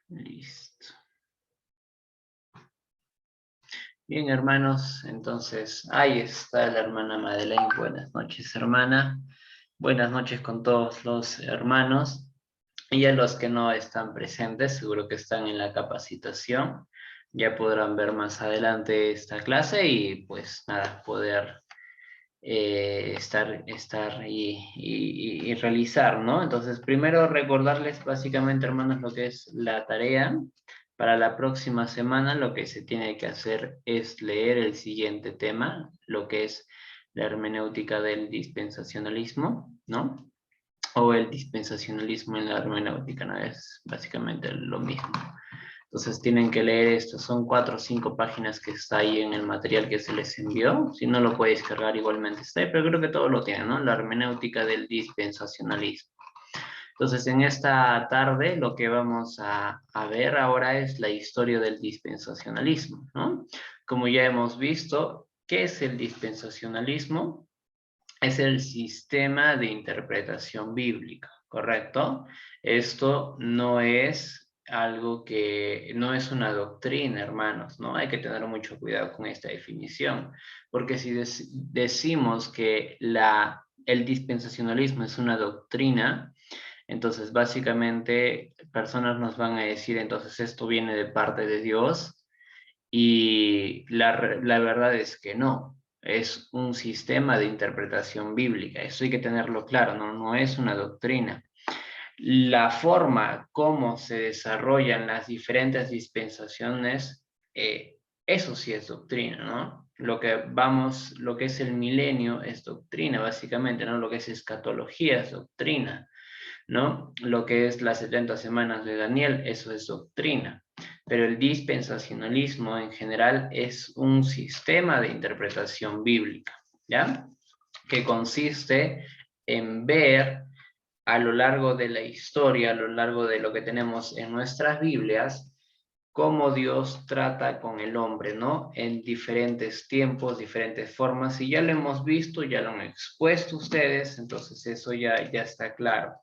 Listo. Bien, hermanos, entonces ahí está la hermana Madeleine. Buenas noches, hermana. Buenas noches con todos los hermanos. Y a los que no están presentes, seguro que están en la capacitación. Ya podrán ver más adelante esta clase y pues nada, poder estar y realizar, ¿no? Entonces, primero recordarles básicamente, hermanos, lo que es la tarea. Para la próxima semana lo que se tiene que hacer es leer el siguiente tema, lo que es la hermenéutica del dispensacionalismo, ¿no? O el dispensacionalismo en la hermenéutica, ¿no? Es básicamente lo mismo. Entonces tienen que leer esto, son 4 o 5 páginas que está ahí en el material que se les envió. Si no lo puedes cargar igualmente está ahí, pero creo que todos lo tienen, ¿no? La hermenéutica del dispensacionalismo. Entonces en esta tarde lo que vamos a ver ahora es la historia del dispensacionalismo, ¿no? Como ya hemos visto, ¿qué es el dispensacionalismo? Es el sistema de interpretación bíblica, ¿correcto? Esto no es algo que, no es una doctrina, hermanos, ¿no? Hay que tener mucho cuidado con esta definición, porque si decimos que el dispensacionalismo es una doctrina, entonces básicamente personas nos van a decir, entonces esto viene de parte de Dios, y la verdad es que no, es un sistema de interpretación bíblica, eso hay que tenerlo claro, no es una doctrina. La forma como se desarrollan las diferentes dispensaciones, eso sí es doctrina, ¿no? Lo que es el milenio es doctrina, básicamente, ¿no? Lo que es escatología es doctrina, ¿no? Lo que es las 70 semanas de Daniel, eso es doctrina. Pero el dispensacionalismo en general es un sistema de interpretación bíblica, ¿ya? Que consiste en ver a lo largo de la historia, a lo largo de lo que tenemos en nuestras Biblias, cómo Dios trata con el hombre, ¿no? En diferentes tiempos, diferentes formas, y ya lo hemos visto, ya lo han expuesto ustedes, entonces eso ya está claro.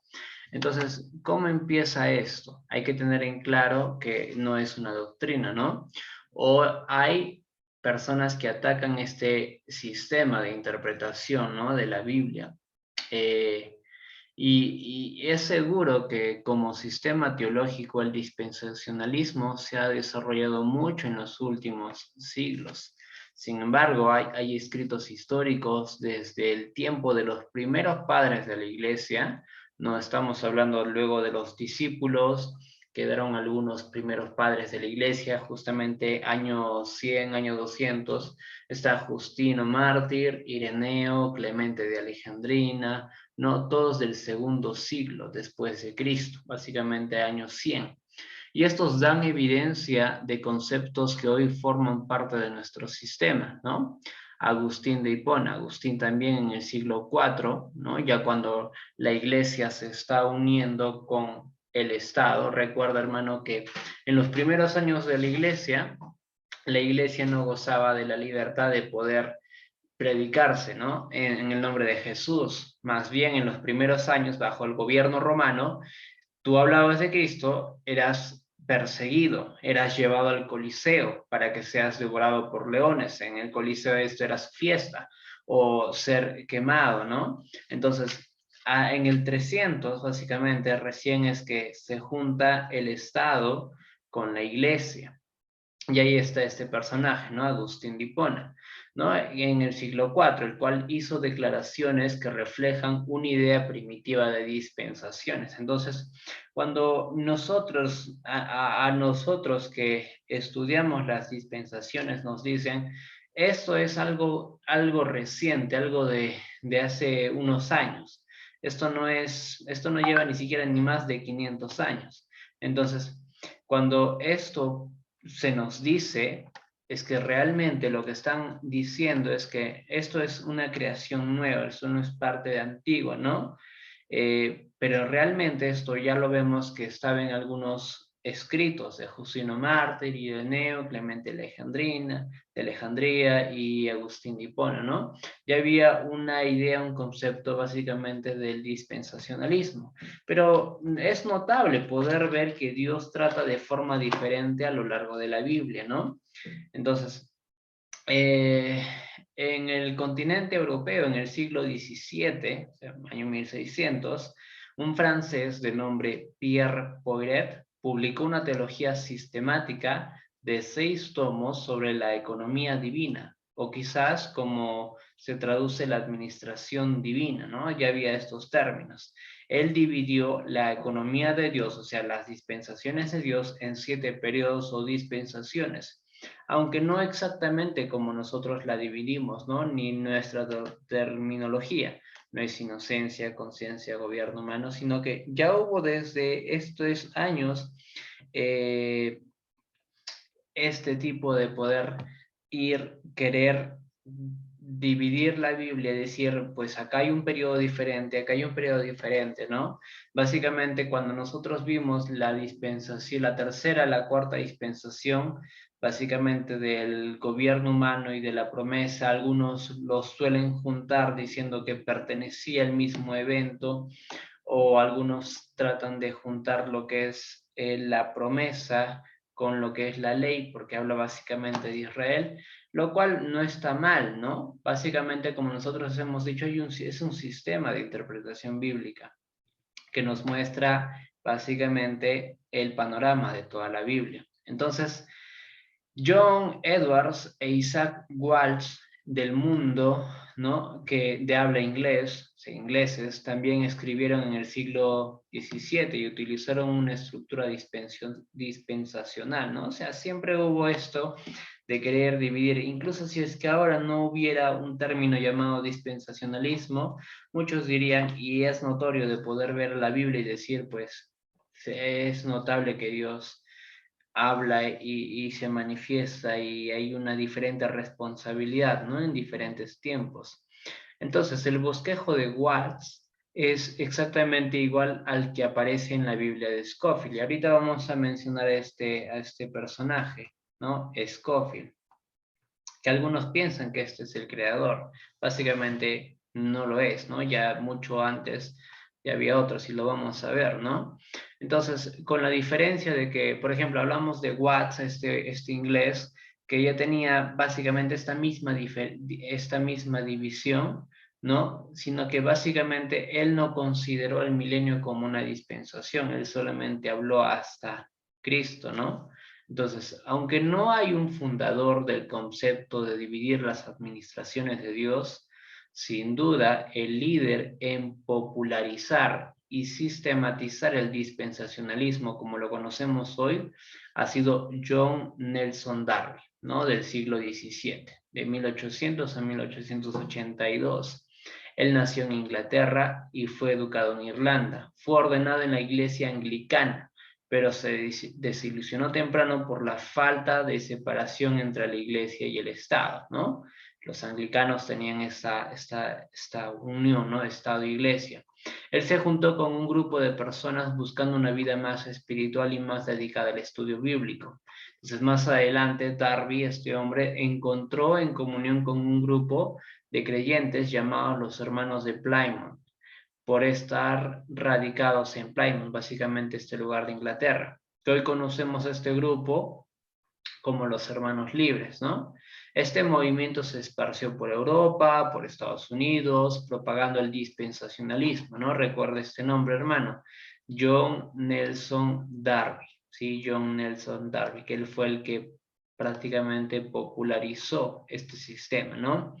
Entonces, ¿cómo empieza esto? Hay que tener en claro que no es una doctrina, ¿no? O hay personas que atacan este sistema de interpretación, ¿no? De la Biblia. Y es seguro que como sistema teológico el dispensacionalismo se ha desarrollado mucho en los últimos siglos. Sin embargo, hay escritos históricos desde el tiempo de los primeros padres de la iglesia. No estamos hablando luego de los discípulos, quedaron algunos primeros padres de la iglesia, justamente año 100, año 200, está Justino Mártir, Ireneo, Clemente de Alejandrina, no todos del segundo siglo después de Cristo, básicamente año 100. Y estos dan evidencia de conceptos que hoy forman parte de nuestro sistema, ¿no? Agustín de Hipona, Agustín también en el siglo IV, ¿no? Ya cuando la iglesia se está uniendo con el Estado. Recuerda, hermano, que en los primeros años de la iglesia no gozaba de la libertad de poder predicarse, ¿no? En el nombre de Jesús. Más bien en los primeros años, bajo el gobierno romano, tú hablabas de Cristo, eras perseguido, eras llevado al Coliseo para que seas devorado por leones. En el Coliseo esto era fiesta o ser quemado, ¿no? Entonces, en el 300, básicamente, recién es que se junta el Estado con la iglesia. Y ahí está este personaje, ¿no? Agustín de Hipona, ¿no? En el siglo IV, el cual hizo declaraciones que reflejan una idea primitiva de dispensaciones. Entonces, cuando nosotros, a nosotros que estudiamos las dispensaciones, nos dicen, esto es algo reciente, algo de hace unos años. Esto no lleva ni siquiera ni más de 500 años. Entonces, cuando esto se nos dice es que realmente lo que están diciendo es que esto es una creación nueva, esto no es parte de antiguo, ¿no? Pero realmente esto ya lo vemos que estaba en algunos escritos de Justino Mártir, Ireneo, Clemente de Alejandría y Agustín de Hipona, ¿no? Ya había una idea, un concepto básicamente del dispensacionalismo. Pero es notable poder ver que Dios trata de forma diferente a lo largo de la Biblia, ¿no? Entonces, eh, en el continente europeo, en el siglo XVII, o sea, año 1600, un francés de nombre Pierre Poiret publicó una teología sistemática de 6 tomos sobre la economía divina, o quizás como se traduce la administración divina, ¿no? Ya había estos términos. Él dividió la economía de Dios, o sea, las dispensaciones de Dios, en 7 periodos o dispensaciones, aunque no exactamente como nosotros la dividimos, ¿no? Ni nuestra terminología. No es inocencia, conciencia, gobierno humano, sino que ya hubo desde estos años eh, este tipo de poder querer dividir la Biblia y decir, pues acá hay un periodo diferente, acá hay un periodo diferente, ¿no? Básicamente cuando nosotros vimos la dispensación, la tercera, la cuarta dispensación, básicamente del gobierno humano y de la promesa, algunos los suelen juntar diciendo que pertenecía al mismo evento, o algunos tratan de juntar lo que es la promesa con lo que es la ley, porque habla básicamente de Israel, lo cual no está mal, ¿no? Básicamente, como nosotros hemos dicho, es un sistema de interpretación bíblica que nos muestra básicamente el panorama de toda la Biblia. Entonces, John Edwards e Isaac Walsh del Mundo, ¿no? Que de habla inglés, ingleses, también escribieron en el siglo XVII y utilizaron una estructura dispensacional, ¿no? O sea, siempre hubo esto de querer dividir, incluso si es que ahora no hubiera un término llamado dispensacionalismo, muchos dirían, y es notorio de poder ver la Biblia y decir, pues, es notable que Dios habla y se manifiesta y hay una diferente responsabilidad, ¿no? En diferentes tiempos. Entonces, el bosquejo de Watts es exactamente igual al que aparece en la Biblia de Scofield. Y ahorita vamos a mencionar a este personaje, ¿no? Scofield, que algunos piensan que este es el creador. Básicamente no lo es, ¿no? Ya mucho antes ya había otros y lo vamos a ver, ¿no? Entonces, con la diferencia de que, por ejemplo, hablamos de Watts, este inglés, que ya tenía básicamente esta misma división, ¿no? Sino que básicamente él no consideró el milenio como una dispensación, él solamente habló hasta Cristo, ¿no? Entonces, aunque no hay un fundador del concepto de dividir las administraciones de Dios, sin duda el líder en popularizar y sistematizar el dispensacionalismo como lo conocemos hoy ha sido John Nelson Darby, ¿no? Del siglo XVII, de 1800 a 1882. Él nació en Inglaterra y fue educado en Irlanda. Fue ordenado en la iglesia anglicana, pero se desilusionó temprano por la falta de separación entre la iglesia y el Estado, ¿no? Los anglicanos tenían esta unión, ¿no? Estado-iglesia. Él se juntó con un grupo de personas buscando una vida más espiritual y más dedicada al estudio bíblico. Entonces, más adelante, Darby, este hombre, encontró en comunión con un grupo de creyentes llamados los hermanos de Plymouth, por estar radicados en Plymouth, básicamente este lugar de Inglaterra. Hoy conocemos a este grupo como los Hermanos Libres, ¿no? Este movimiento se esparció por Europa, por Estados Unidos, propagando el dispensacionalismo, ¿no? Recuerda este nombre, hermano. John Nelson Darby, ¿sí? John Nelson Darby, que él fue el que prácticamente popularizó este sistema, ¿no?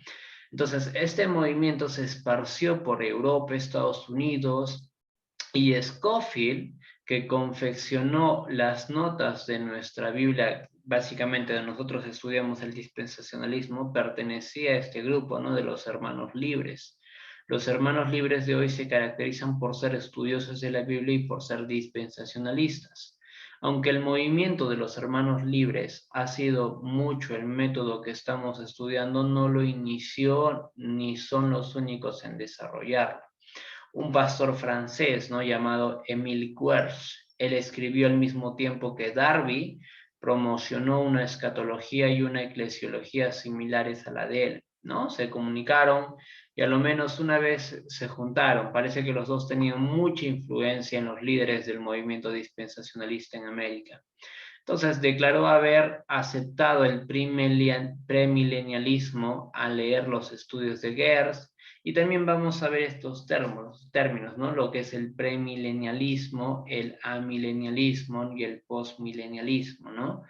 Entonces, este movimiento se esparció por Europa, Estados Unidos, y Scofield, que confeccionó las notas de nuestra Biblia, básicamente de nosotros estudiamos el dispensacionalismo, pertenecía a este grupo, ¿no? De los hermanos libres. Los hermanos libres de hoy se caracterizan por ser estudiosos de la Biblia y por ser dispensacionalistas. Aunque el movimiento de los hermanos libres ha sido mucho el método que estamos estudiando, no lo inició ni son los únicos en desarrollarlo. Un pastor francés, ¿no? Llamado Émile Coeur, él escribió al mismo tiempo que Darby, promocionó una escatología y una eclesiología similares a la de él, ¿no? Se comunicaron y a lo menos una vez se juntaron. Parece que los dos tenían mucha influencia en los líderes del movimiento dispensacionalista en América. Entonces declaró haber aceptado el premilenialismo al leer los estudios de Geertz, y también vamos a ver estos términos, ¿no? Lo que es el premilenialismo, el amilenialismo y el postmilenialismo, ¿no?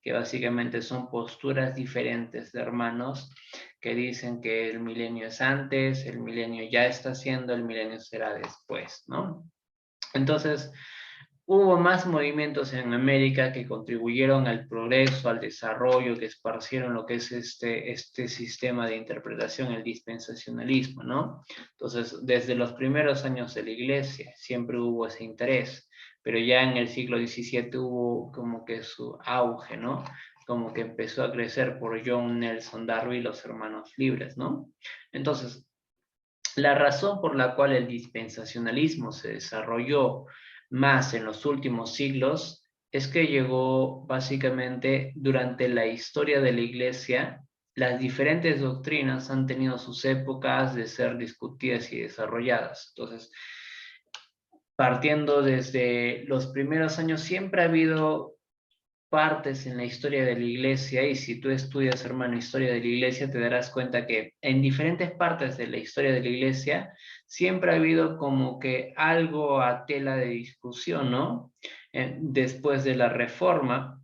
Que básicamente son posturas diferentes de hermanos que dicen que el milenio es antes, el milenio ya está siendo, el milenio será después, ¿no? Entonces, hubo más movimientos en América que contribuyeron al progreso, al desarrollo, que esparcieron lo que es este sistema de interpretación, el dispensacionalismo, ¿no? Entonces, desde los primeros años de la Iglesia siempre hubo ese interés, pero ya en el siglo XVII hubo como que su auge, ¿no? Como que empezó a crecer por John Nelson Darby y los Hermanos Libres, ¿no? Entonces, la razón por la cual el dispensacionalismo se desarrolló más en los últimos siglos es que llegó básicamente durante la historia de la Iglesia. Las diferentes doctrinas han tenido sus épocas de ser discutidas y desarrolladas. Entonces, partiendo desde los primeros años, siempre ha habido partes en la historia de la iglesia, y si tú estudias, hermano, historia de la iglesia, te darás cuenta que en diferentes partes de la historia de la iglesia siempre ha habido como que algo a tela de discusión, ¿no? Después de la Reforma,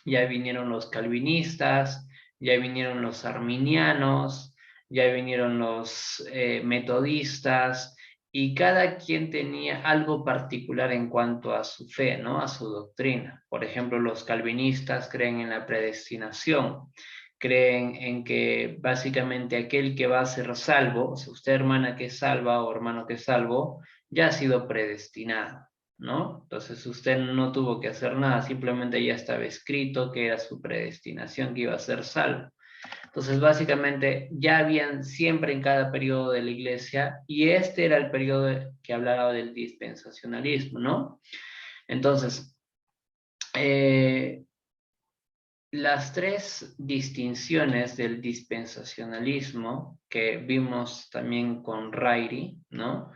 ya vinieron los calvinistas, ya vinieron los arminianos, ya vinieron los metodistas, y cada quien tenía algo particular en cuanto a su fe, ¿no? A su doctrina. Por ejemplo, los calvinistas creen en la predestinación, creen en que básicamente aquel que va a ser salvo, o sea, usted hermana que es salva o hermano que es salvo, ya ha sido predestinado, ¿no? Entonces usted no tuvo que hacer nada, simplemente ya estaba escrito que era su predestinación, que iba a ser salvo. Entonces básicamente ya habían siempre en cada periodo de la iglesia, y este era el periodo que hablaba del dispensacionalismo, ¿no? Entonces, las tres distinciones del dispensacionalismo que vimos también con Rairi, ¿no?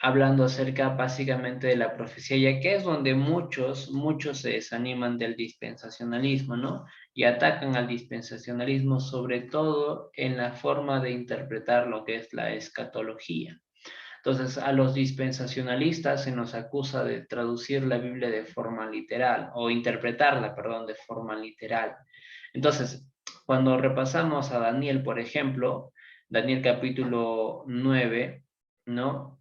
Hablando acerca básicamente de la profecía, ya que es donde muchos se desaniman del dispensacionalismo, ¿no? Y atacan al dispensacionalismo sobre todo en la forma de interpretar lo que es la escatología. Entonces, a los dispensacionalistas se nos acusa de traducir la Biblia de forma literal, o interpretarla, perdón, de forma literal. Entonces, cuando repasamos a Daniel, por ejemplo, Daniel capítulo 9, ¿no?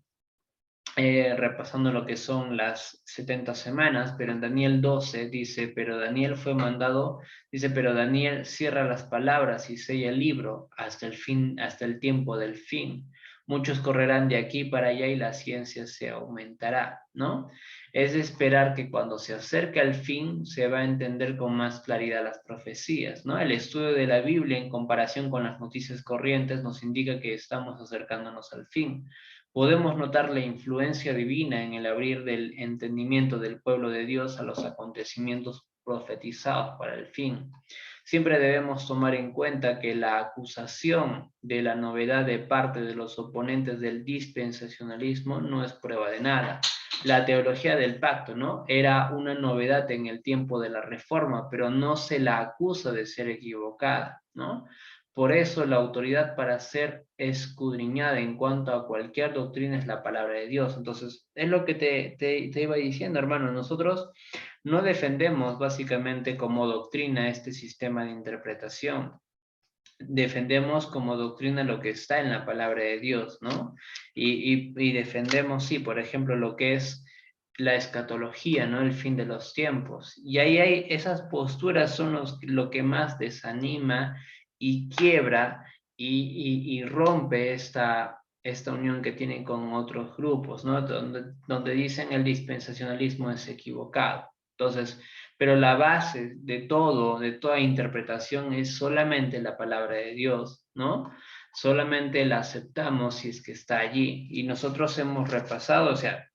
Repasando lo que son las 70 semanas, pero en Daniel 12 dice, pero Daniel fue mandado, dice, pero Daniel cierra las palabras y sella el libro hasta el fin, hasta el tiempo del fin. Muchos correrán de aquí para allá y la ciencia se aumentará, ¿no? Es de esperar que cuando se acerque al fin se va a entender con más claridad las profecías, ¿no? El estudio de la Biblia en comparación con las noticias corrientes nos indica que estamos acercándonos al fin. Podemos notar la influencia divina en el abrir del entendimiento del pueblo de Dios a los acontecimientos profetizados para el fin. Siempre debemos tomar en cuenta que la acusación de la novedad de parte de los oponentes del dispensacionalismo no es prueba de nada. La teología del pacto, ¿no? Era una novedad en el tiempo de la Reforma, pero no se la acusa de ser equivocada, ¿no? Por eso la autoridad para ser escudriñada en cuanto a cualquier doctrina es la palabra de Dios. Entonces, es lo que te iba diciendo, hermano. Nosotros no defendemos básicamente como doctrina este sistema de interpretación. Defendemos como doctrina lo que está en la palabra de Dios, ¿no? Y defendemos, sí, por ejemplo, lo que es la escatología, ¿no? El fin de los tiempos. Y ahí hay, esas posturas son lo que más desanima y quiebra y rompe esta unión que tienen con otros grupos, ¿no? Donde dicen el dispensacionalismo es equivocado. Entonces, pero la base de todo, de toda interpretación es solamente la palabra de Dios, ¿no? Solamente la aceptamos si es que está allí. Y nosotros hemos repasado, o sea,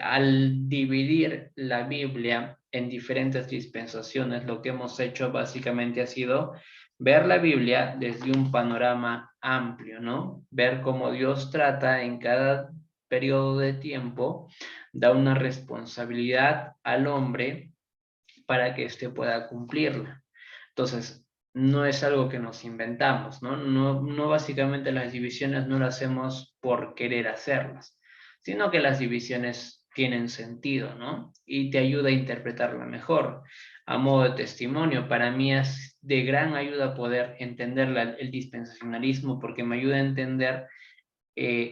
al dividir la Biblia en diferentes dispensaciones, lo que hemos hecho básicamente ha sido ver la Biblia desde un panorama amplio, ¿no? Ver cómo Dios trata en cada periodo de tiempo, da una responsabilidad al hombre para que éste pueda cumplirla. Entonces, no es algo que nos inventamos, ¿no? No básicamente las divisiones no las hacemos por querer hacerlas, sino que las divisiones tienen sentido, ¿no? Y te ayuda a interpretarla mejor. A modo de testimonio, para mí es de gran ayuda poder entender el dispensacionalismo porque me ayuda a entender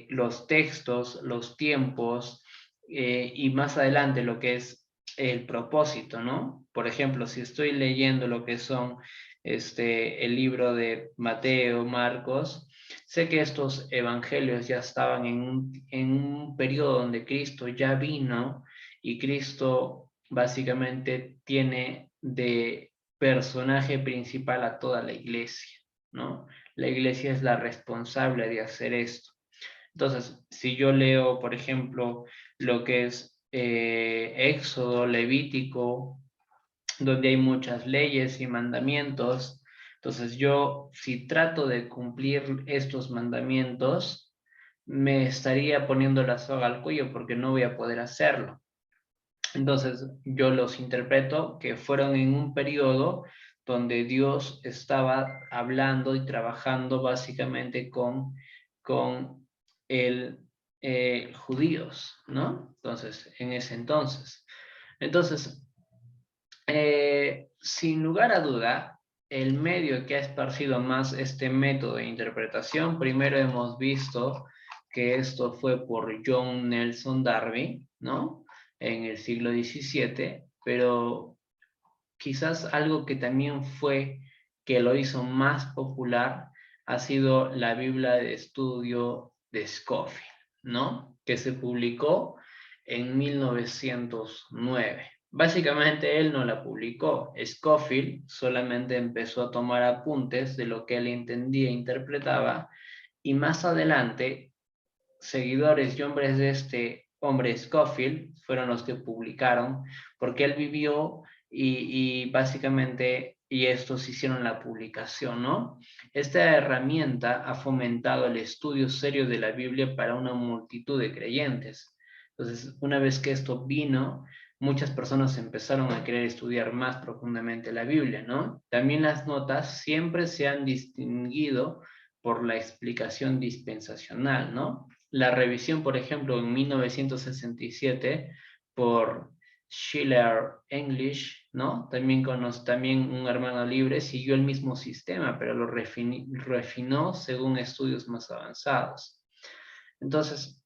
los textos, los tiempos y más adelante lo que es el propósito, ¿no? Por ejemplo, si estoy leyendo lo que son el libro de Mateo, Marcos, sé que estos evangelios ya estaban en un periodo donde Cristo ya vino y Cristo básicamente tiene de personaje principal a toda la iglesia, ¿no? La iglesia es la responsable de hacer esto. Entonces, si yo leo, por ejemplo, lo que es Éxodo, Levítico, donde hay muchas leyes y mandamientos, entonces yo, si trato de cumplir estos mandamientos, me estaría poniendo la soga al cuello porque no voy a poder hacerlo. Entonces, yo los interpreto que fueron en un periodo donde Dios estaba hablando y trabajando básicamente con el judíos, ¿no? Entonces, en ese entonces. Entonces, sin lugar a duda, el medio que ha esparcido más este método de interpretación, primero hemos visto que esto fue por John Nelson Darby, ¿no? En el siglo XVII, pero quizás algo que también fue que lo hizo más popular ha sido la Biblia de estudio de Scofield, ¿no? Que se publicó en 1909. Básicamente él no la publicó. Scofield solamente empezó a tomar apuntes de lo que él entendía e interpretaba y más adelante seguidores y hombres de este hombre Scofield fueron los que publicaron porque él vivió y básicamente y estos hicieron la publicación, ¿no? Esta herramienta ha fomentado el estudio serio de la Biblia para una multitud de creyentes. Entonces, una vez que esto vino, muchas personas empezaron a querer estudiar más profundamente la Biblia, ¿no? También las notas siempre se han distinguido por la explicación dispensacional, ¿no? La revisión, por ejemplo, en 1967 por Schiller English, ¿no? También un hermano libre siguió el mismo sistema, pero lo refinó según estudios más avanzados. Entonces,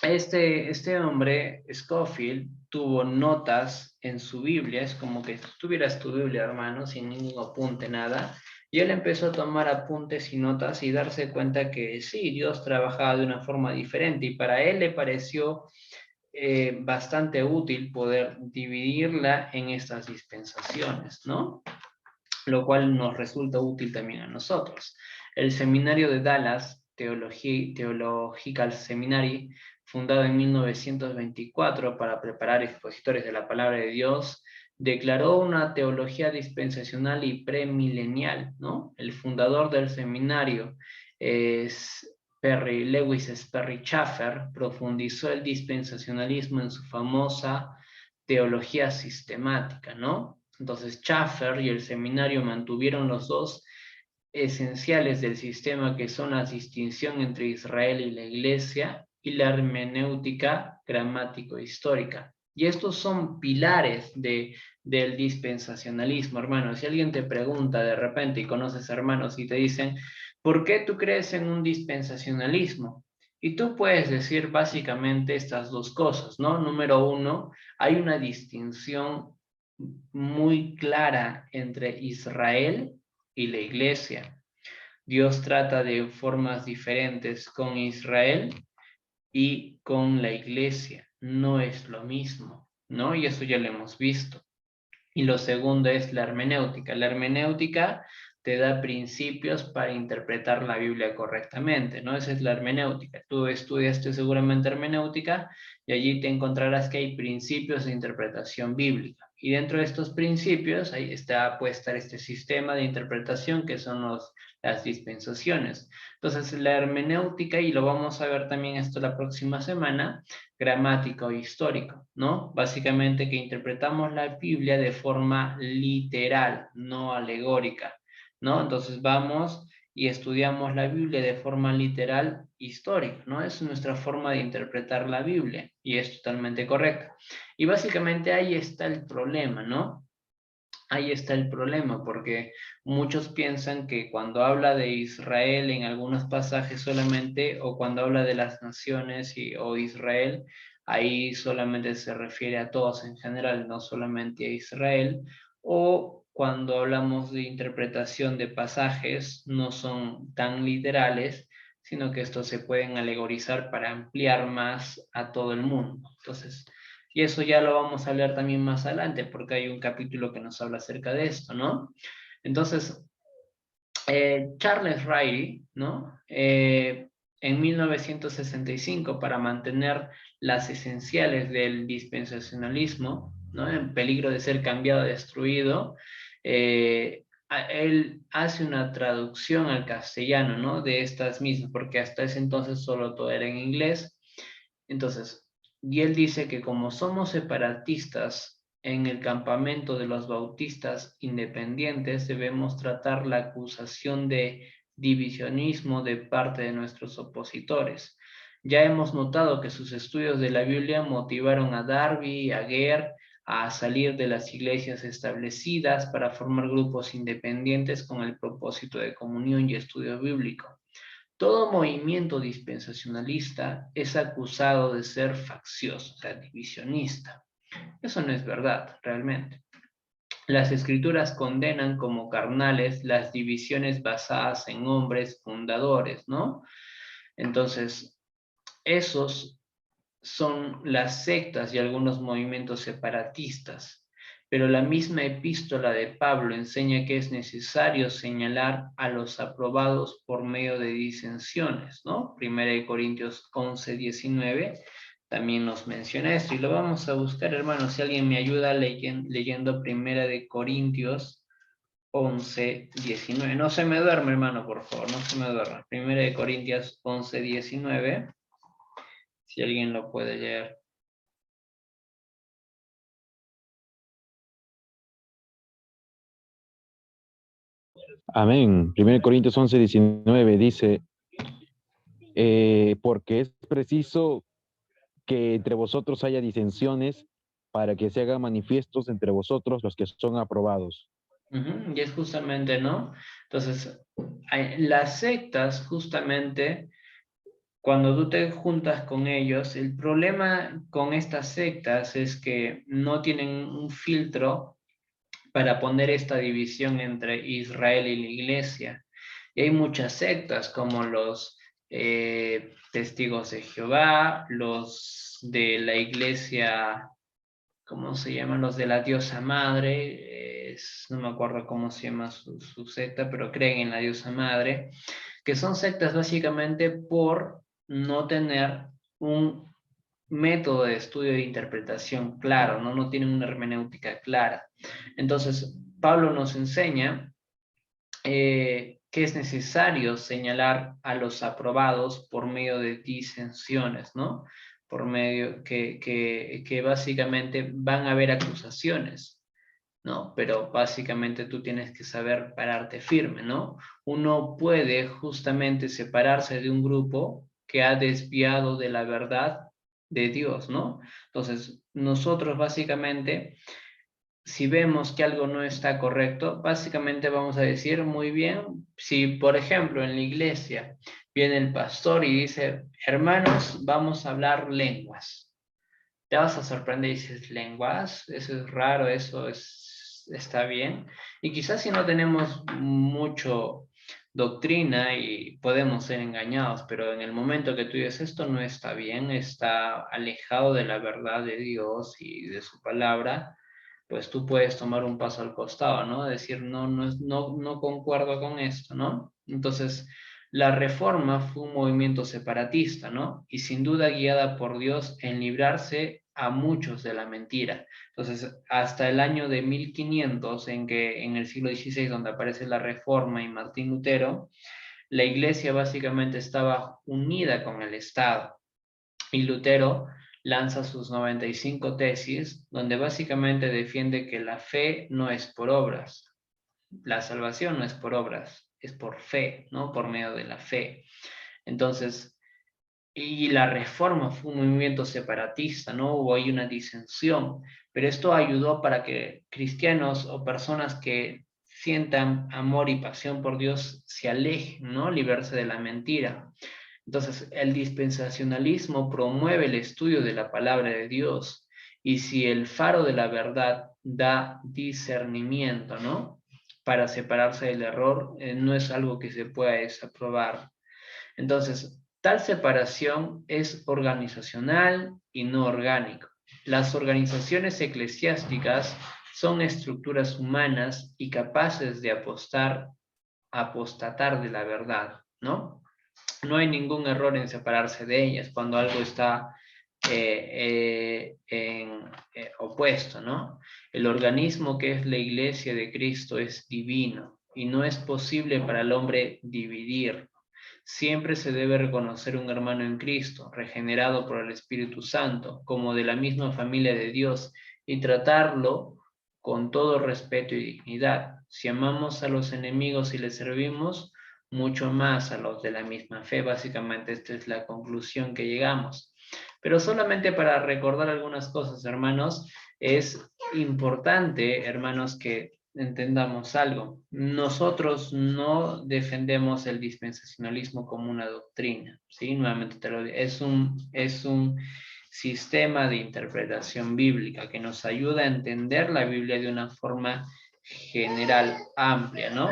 este hombre, Scofield, tuvo notas en su Biblia, es como que tuvieras tu Biblia, hermano, sin ningún apunte, nada, y él empezó a tomar apuntes y notas y darse cuenta que sí, Dios trabajaba de una forma diferente, y para él le pareció bastante útil poder dividirla en estas dispensaciones, ¿no? Lo cual nos resulta útil también a nosotros. El seminario de Dallas, Theological Seminary, fundado en 1924 para preparar expositores de la palabra de Dios, declaró una teología dispensacional y premilenial, ¿no? El fundador del seminario es Lewis Sperry Chafer, profundizó el dispensacionalismo en su famosa teología sistemática, ¿no? Entonces Chafer y el seminario mantuvieron los dos esenciales del sistema que son la distinción entre Israel y la Iglesia y la hermenéutica gramático-histórica. Y estos son pilares del dispensacionalismo, hermano. Si alguien te pregunta de repente y conoces hermanos y te dicen, ¿por qué tú crees en un dispensacionalismo? Y tú puedes decir básicamente estas dos cosas, ¿no? Número uno, hay una distinción muy clara entre Israel y la iglesia. Dios trata de formas diferentes con Israel y con la iglesia. No es lo mismo, ¿no? Y eso ya lo hemos visto. Y lo segundo es la hermenéutica. La hermenéutica te da principios para interpretar la Biblia correctamente, ¿no? Esa es la hermenéutica. Tú estudiaste seguramente hermenéutica y allí te encontrarás que hay principios de interpretación bíblica. Y dentro de estos principios, ahí está, puede estar este sistema de interpretación que son las dispensaciones. Entonces, la hermenéutica, y lo vamos a ver también esto la próxima semana, gramática o histórico, ¿no? Básicamente que interpretamos la Biblia de forma literal, no alegórica, ¿no? Entonces vamos y estudiamos la Biblia de forma literal histórica, ¿no? Es nuestra forma de interpretar la Biblia y es totalmente correcta. Y básicamente ahí está el problema, ¿no? Ahí está el problema, porque muchos piensan que cuando habla de Israel en algunos pasajes solamente, o cuando habla de las naciones o Israel, ahí solamente se refiere a todos en general, no solamente a Israel, o cuando hablamos de interpretación de pasajes, no son tan literales, sino que estos se pueden alegorizar para ampliar más a todo el mundo. Entonces, y eso ya lo vamos a hablar también más adelante, porque hay un capítulo que nos habla acerca de esto, ¿no? Entonces, Charles Riley, ¿no? En 1965, para mantener las esenciales del dispensacionalismo, ¿no? En peligro de ser cambiado, destruido, él hace una traducción al castellano, ¿no? De estas mismas, porque hasta ese entonces solo todo era en inglés. Entonces, y él dice que como somos separatistas en el campamento de los bautistas independientes, debemos tratar la acusación de divisionismo de parte de nuestros opositores. Ya hemos notado que sus estudios de la Biblia motivaron a Darby y a Gere a salir de las iglesias establecidas para formar grupos independientes con el propósito de comunión y estudio bíblico. Todo movimiento dispensacionalista es acusado de ser faccioso, o sea, divisionista. Eso no es verdad, realmente. Las escrituras condenan como carnales las divisiones basadas en hombres fundadores, ¿no? Entonces, esos son las sectas y algunos movimientos separatistas. Pero la misma epístola de Pablo enseña que es necesario señalar a los aprobados por medio de disensiones, ¿no? Primera de Corintios 11:19 también nos menciona esto, y lo vamos a buscar, hermanos, si alguien me ayuda leyendo Primera de Corintios 11:19. No se me duerme, hermano, por favor, no se me duerma. Primera de Corintios 11:19. Si alguien lo puede leer. Amén. 1 Corintios 11:19 dice, porque es preciso que entre vosotros haya disensiones para que se hagan manifiestos entre vosotros los que son aprobados. Y es justamente, ¿no? Entonces, las sectas, justamente, cuando tú te juntas con ellos, el problema con estas sectas es que no tienen un filtro para poner esta división entre Israel y la iglesia. Y hay muchas sectas como los testigos de Jehová, los de la iglesia, ¿cómo se llaman? Los de la diosa madre, no me acuerdo cómo se llama su secta, pero creen en la diosa madre, que son sectas básicamente por no tener un método de estudio de interpretación claro, ¿no? No tienen una hermenéutica clara. Entonces, Pablo nos enseña que es necesario señalar a los aprobados por medio de disensiones, ¿no? Por medio que básicamente van a haber acusaciones, ¿no? Pero básicamente tú tienes que saber pararte firme, ¿no? Uno puede justamente separarse de un grupo que ha desviado de la verdad de Dios, ¿no? Entonces, nosotros básicamente, si vemos que algo no está correcto, básicamente vamos a decir, muy bien, si por ejemplo en la iglesia viene el pastor y dice, hermanos, vamos a hablar lenguas, te vas a sorprender y dices, lenguas, eso es raro, está bien. Y quizás si no tenemos mucho doctrina y podemos ser engañados, pero en el momento que tú dices esto no está bien, está alejado de la verdad de Dios y de su palabra, pues tú puedes tomar un paso al costado, ¿no? Decir, no concuerdo con esto, ¿no? Entonces, la Reforma fue un movimiento separatista, ¿no? Y sin duda guiada por Dios en librarse a muchos de la mentira. Entonces, hasta el año de 1500, en el siglo XVI, donde aparece la Reforma y Martín Lutero, la iglesia básicamente estaba unida con el Estado. Y Lutero lanza sus 95 tesis, donde básicamente defiende que la fe no es por obras, la salvación no es por obras, es por fe, ¿no? Por medio de la fe. Entonces, y la Reforma fue un movimiento separatista, ¿no? Hubo ahí una disensión, pero esto ayudó para que cristianos o personas que sientan amor y pasión por Dios se alejen, ¿no? Liberarse de la mentira. Entonces, el dispensacionalismo promueve el estudio de la palabra de Dios, y si el faro de la verdad da discernimiento, ¿no? Para separarse del error, no es algo que se pueda desaprobar. Entonces, tal separación es organizacional y no orgánico. Las organizaciones eclesiásticas son estructuras humanas y capaces de apostatar de la verdad, ¿no? No hay ningún error en separarse de ellas cuando algo está opuesto, ¿no? El organismo que es la iglesia de Cristo es divino y no es posible para el hombre dividir. Siempre se debe reconocer un hermano en Cristo, regenerado por el Espíritu Santo, como de la misma familia de Dios, y tratarlo con todo respeto y dignidad. Si amamos a los enemigos y les servimos, mucho más a los de la misma fe. Básicamente esta es la conclusión que llegamos. Pero solamente para recordar algunas cosas, hermanos, es importante, hermanos, que entendamos algo. Nosotros no defendemos el dispensacionalismo como una doctrina, ¿sí? Nuevamente te lo digo, es un sistema de interpretación bíblica que nos ayuda a entender la Biblia de una forma general, amplia, ¿no?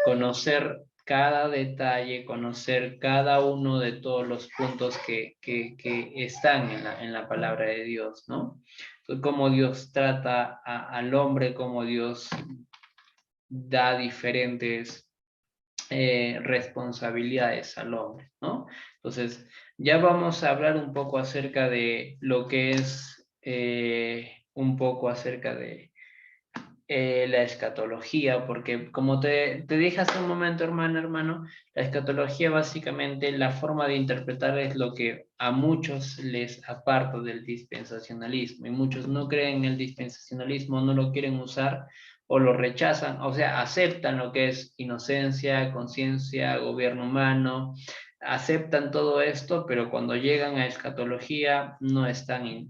Conocer cada detalle, conocer cada uno de todos los puntos que están en la palabra de Dios, ¿no? Cómo Dios trata al hombre, cómo Dios da diferentes responsabilidades al hombre, ¿no? Entonces, ya vamos a hablar un poco acerca de lo que es un poco acerca de la escatología, porque como te dije hace un momento, hermano, la escatología básicamente la forma de interpretar es lo que a muchos les aparta del dispensacionalismo, y muchos no creen en el dispensacionalismo, no lo quieren usar o lo rechazan, o sea, aceptan lo que es inocencia, conciencia, gobierno humano, aceptan todo esto, pero cuando llegan a escatología no están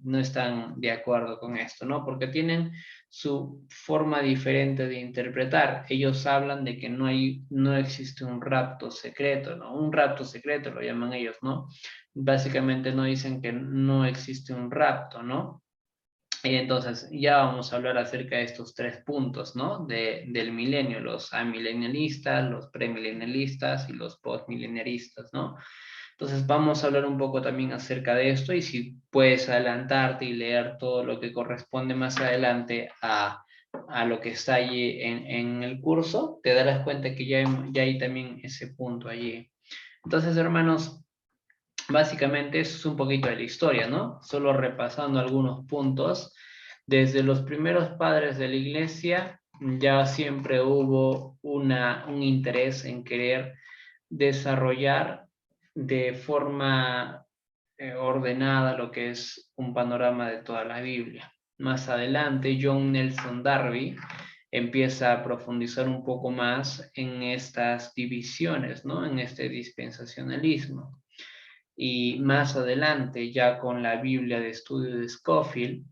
de acuerdo con esto, ¿no? Porque tienen su forma diferente de interpretar. Ellos hablan de que no existe un rapto secreto, ¿no? Un rapto secreto lo llaman ellos, ¿no? Básicamente no dicen que no existe un rapto, ¿no? Y entonces ya vamos a hablar acerca de estos tres puntos, ¿no? Del milenio, los amilenialistas, los premilenialistas y los postmileniaristas, ¿no? Entonces vamos a hablar un poco también acerca de esto, y si puedes adelantarte y leer todo lo que corresponde más adelante a lo que está allí en el curso, te darás cuenta que ya hay también ese punto allí. Entonces, hermanos, básicamente eso es un poquito de la historia, ¿no? Solo repasando algunos puntos. Desde los primeros padres de la iglesia ya siempre hubo un interés en querer desarrollar de forma ordenada lo que es un panorama de toda la Biblia. Más adelante, John Nelson Darby empieza a profundizar un poco más en estas divisiones, ¿no? En este dispensacionalismo. Y más adelante, ya con la Biblia de estudio de Scofield,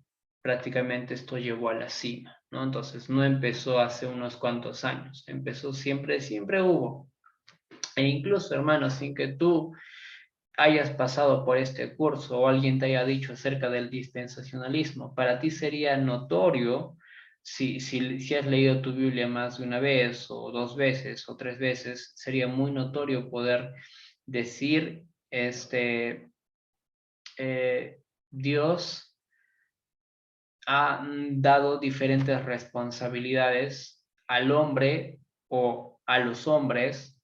prácticamente esto llegó a la cima, ¿no? Entonces no empezó hace unos cuantos años, empezó siempre hubo. E incluso, hermanos, sin que tú hayas pasado por este curso o alguien te haya dicho acerca del dispensacionalismo, para ti sería notorio, si has leído tu Biblia más de una vez o dos veces o tres veces, sería muy notorio poder decir, Dios ha dado diferentes responsabilidades al hombre o a los hombres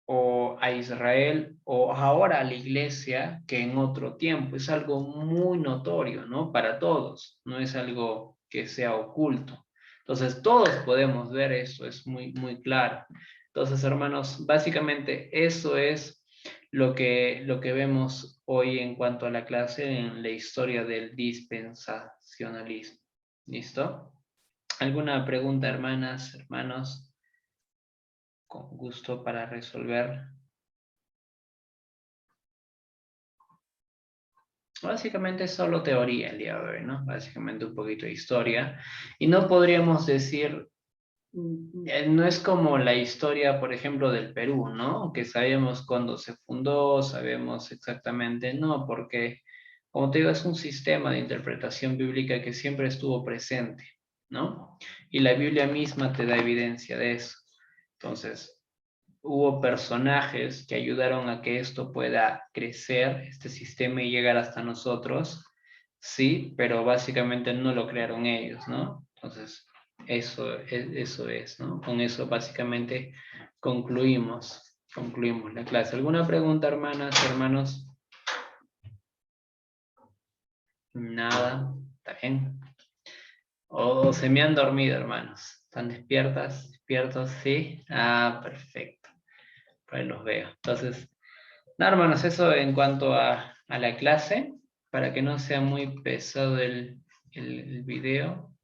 o a Israel, o ahora a la iglesia, que en otro tiempo. Es algo muy notorio, ¿no? Para todos, no es algo que sea oculto. Entonces, todos podemos ver eso, es muy, muy claro. Entonces, hermanos, básicamente eso es lo que vemos hoy en cuanto a la clase en la historia del dispensacionalismo. ¿Listo? ¿Alguna pregunta, hermanas, hermanos? Con gusto para resolver. Básicamente es solo teoría el día de hoy, ¿no? Básicamente un poquito de historia. Y no podríamos decir, no es como la historia, por ejemplo, del Perú, ¿no? Que sabemos cuándo se fundó, sabemos exactamente, no, porque, como te digo, es un sistema de interpretación bíblica que siempre estuvo presente, ¿no? Y la Biblia misma te da evidencia de eso. Entonces, hubo personajes que ayudaron a que esto pueda crecer, este sistema, y llegar hasta nosotros, sí, pero básicamente no lo crearon ellos, ¿no? Entonces, eso es, ¿no? Con eso básicamente concluimos la clase. ¿Alguna pregunta, hermanas, hermanos? Nada, ¿está bien? O se me han dormido, hermanos. ¿Están despiertas? ¿Despiertos? Sí. Ah, perfecto. Pues los veo. Entonces, no, hermanos, eso en cuanto a la clase, para que no sea muy pesado el video.